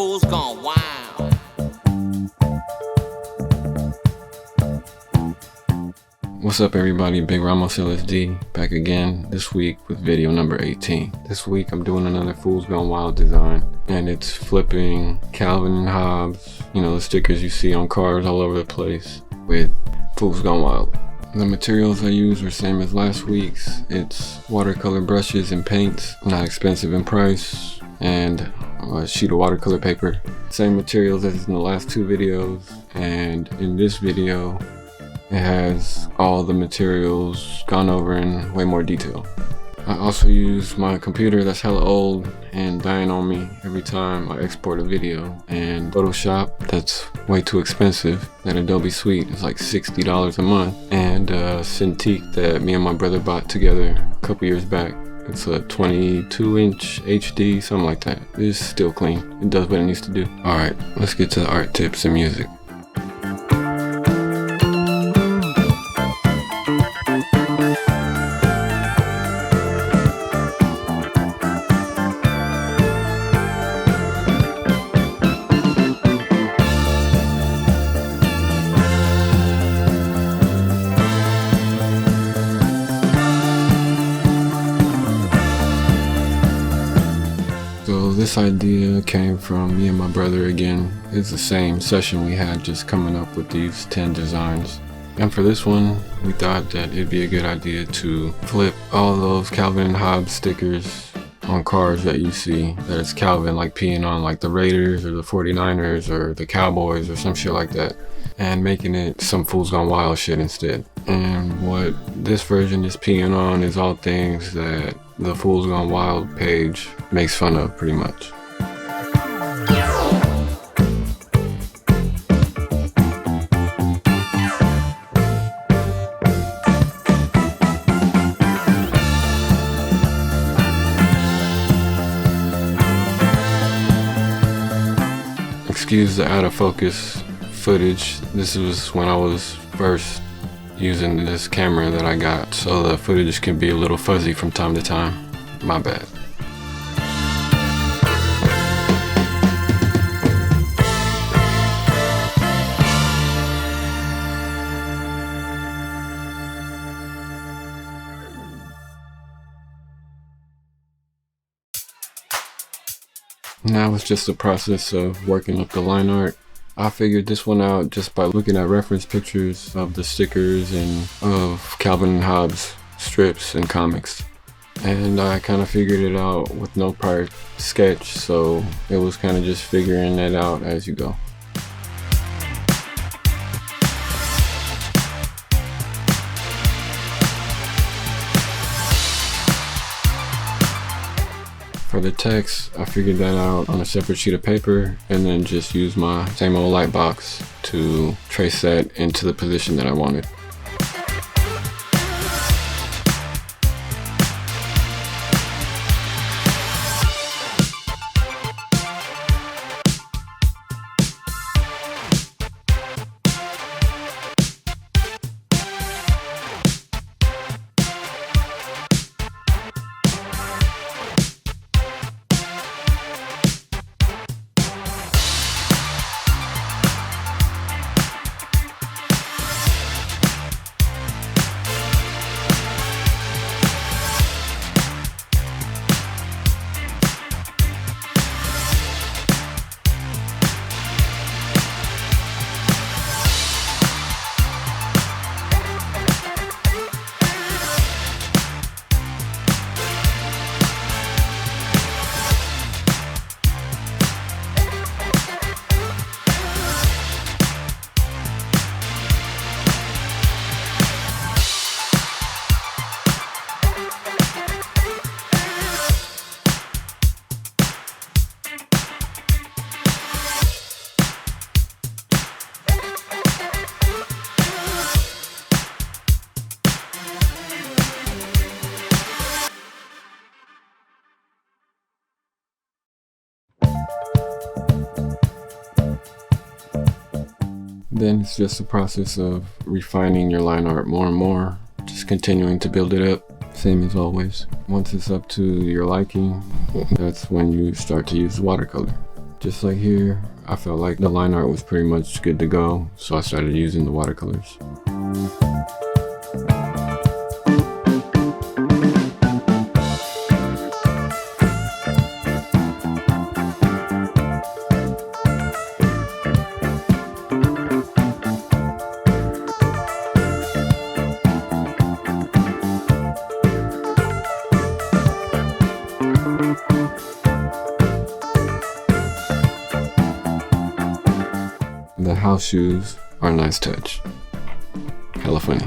fools gone wild. What's up everybody, Big Ramos LSD back again this week with video number 18. This week I'm doing another Fools Gone Wild design, and it's flipping Calvin and Hobbes, you know, the stickers you see on cars all over the place with Fools Gone Wild. The materials I use are same as last week's. It's watercolor brushes and paints, not expensive in price, and a sheet of watercolor paper. Same materials as in the last two videos, and in this video it has all the materials gone over in way more detail. I also use my computer that's hella old and dying on me every time I export a video, and Photoshop that's way too expensive. That Adobe Suite is like $60 a month, and Cintiq that me and my brother bought together a couple years back. It's a 22-inch HD, something like that. It's still clean. It does what it needs to do. Alright, let's get to the art tips and music. So this idea came from me and my brother again. It's the same session we had, just coming up with these 10 designs. And for this one, we thought that it'd be a good idea to flip all those Calvin and Hobbes stickers on cars that you see that it's Calvin like peeing on, like the Raiders or the 49ers or the Cowboys or some shit like that, and making it some Fools Gone Wild shit instead. And what this version is peeing on is all things that the Fools Gone Wild page makes fun of, pretty much. Excuse the out of focus footage. This was when I was first using this camera that I got, so the footage can be a little fuzzy from time to time. My bad. Now it's just a process of working up the line art. I figured this one out just by looking at reference pictures of the stickers and of Calvin and Hobbes strips and comics. And I kind of figured it out with no prior sketch, so it was kind of just figuring it out as you go. For the text, I figured that out on a separate sheet of paper, and then just used my same old light box to trace that into the position that I wanted. Then it's just a process of refining your line art more and more, just continuing to build it up, same as always. Once it's up to your liking, that's when you start to use watercolor. Just like here, I felt like the line art was pretty much good to go, so I started using the watercolors. The house shoes are a nice touch. Hella funny.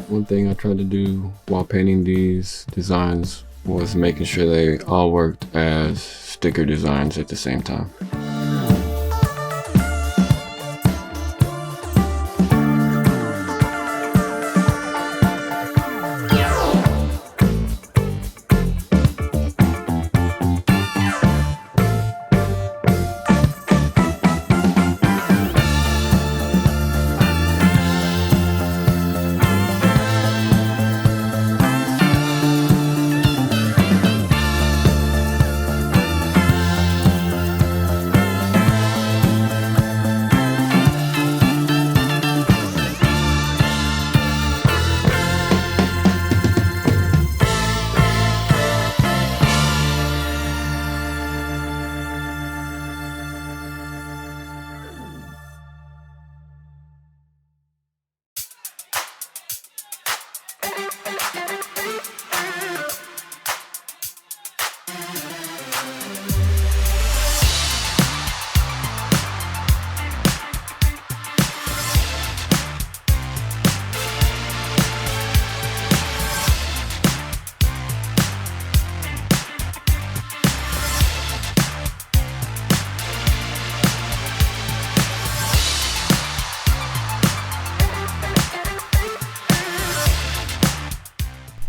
One thing I tried to do while painting these designs was making sure they all worked as sticker designs at the same time.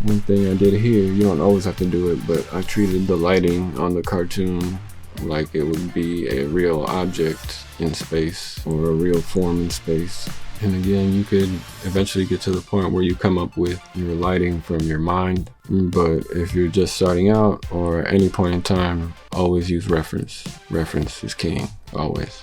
One thing I did here, you don't always have to do it, but I treated the lighting on the cartoon like it would be a real object in space or a real form in space. And again, you could eventually get to the point where you come up with your lighting from your mind. But if you're just starting out or at any point in time, always use reference. Reference is king, always.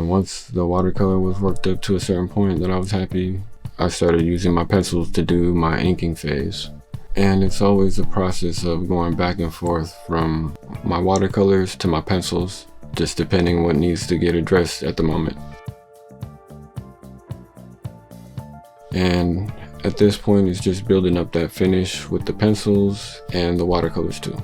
Once the watercolor was worked up to a certain point that I was happy, I started using my pencils to do my inking phase. And it's always a process of going back and forth from my watercolors to my pencils, just depending what needs to get addressed at the moment. And at this point, it's just building up that finish with the pencils and the watercolors too.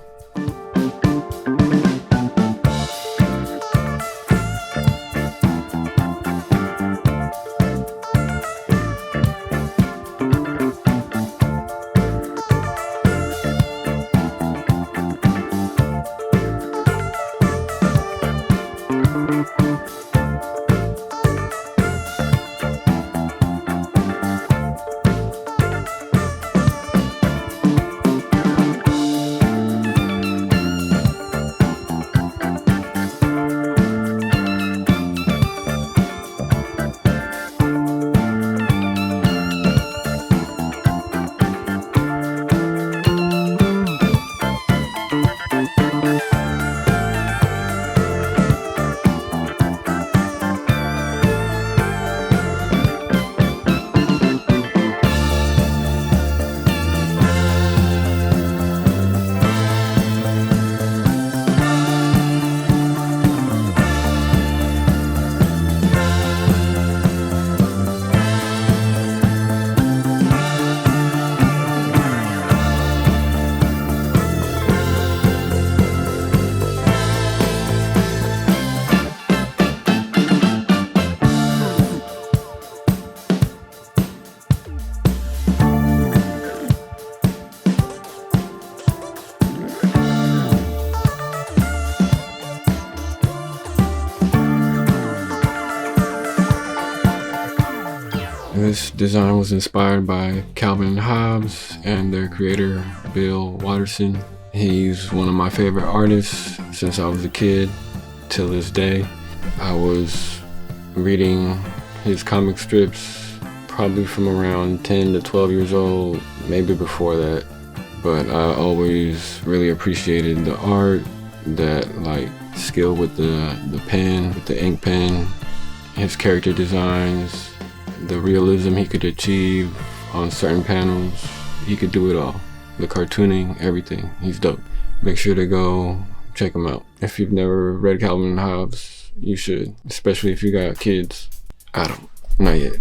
This design was inspired by Calvin and Hobbes and their creator, Watterson. He's one of my favorite artists since I was a kid till this day. I was reading his comic strips probably from around 10 to 12 years old, maybe before that. But I always really appreciated the art, that skill with the pen, with the ink pen, his character designs, the realism he could achieve on certain panels. He could do it all. The cartooning, everything. He's dope. Make sure to go check him out. If you've never read Calvin and Hobbes, you should, especially if you got kids. I don't, not yet.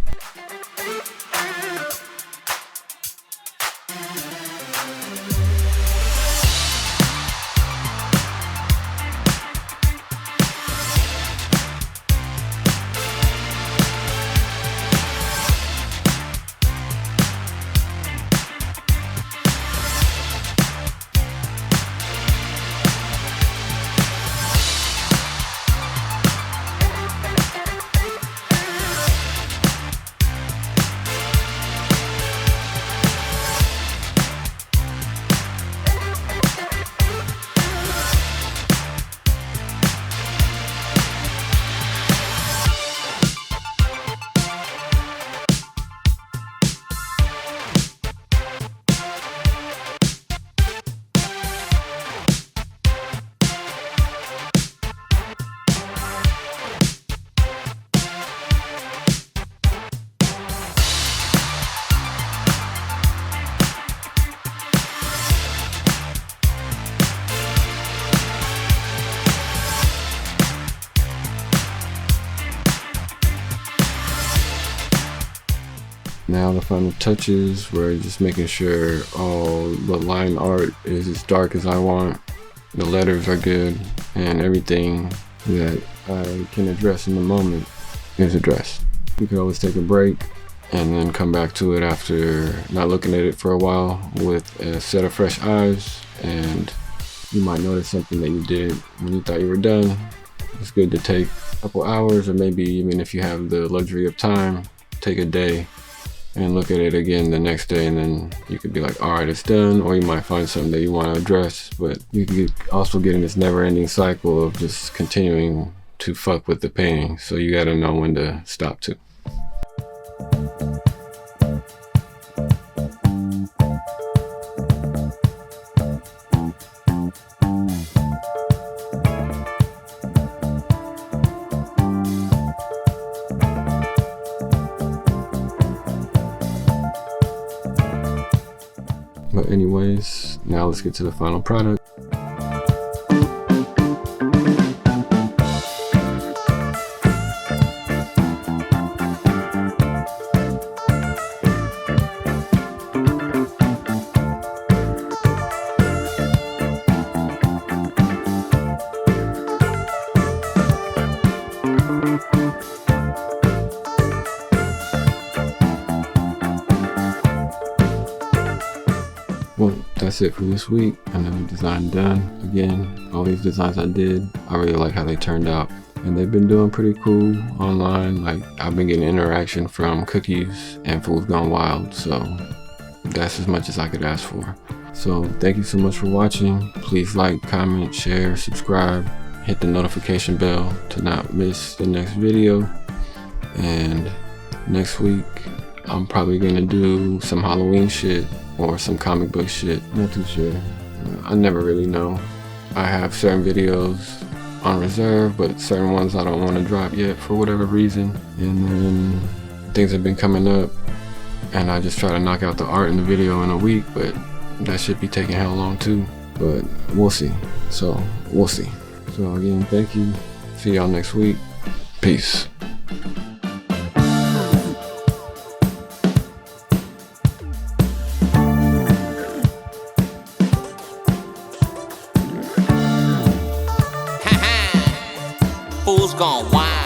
Now the final touches, where just making sure all the line art is as dark as I want, the letters are good, and everything that I can address in the moment is addressed. You can always take a break and then come back to it after not looking at it for a while with a set of fresh eyes, and you might notice something that you did when you thought you were done. It's good to take a couple hours, or maybe even if you have the luxury of time, take a day and look at it again the next day, and then you could be like, all right, it's done. Or you might find something that you want to address, but you could also get in this never-ending cycle of just continuing to fuck with the painting. So you gotta know when to stop too. But anyways, now let's get to the final product. Well, that's it for this week. Another design done. Again, all these designs I did, I really like how they turned out. and they've been doing pretty cool online. Like, I've been getting interaction from Cookies and Fools Gone Wild, so that's as much as I could ask for. So thank you so much for watching. Please like, comment, share, subscribe, hit the notification bell to not miss the next video. And next week I'm probably gonna do some Halloween shit or some comic book shit. Not too sure. I never really know. I have certain videos on reserve, but certain ones I don't want to drop yet for whatever reason. And then things have been coming up, and I just try to knock out the art in the video in a week, but that should be taking hell long too. But we'll see. So we'll see. So again, thank you. See y'all next week. Peace. Fools gone wild.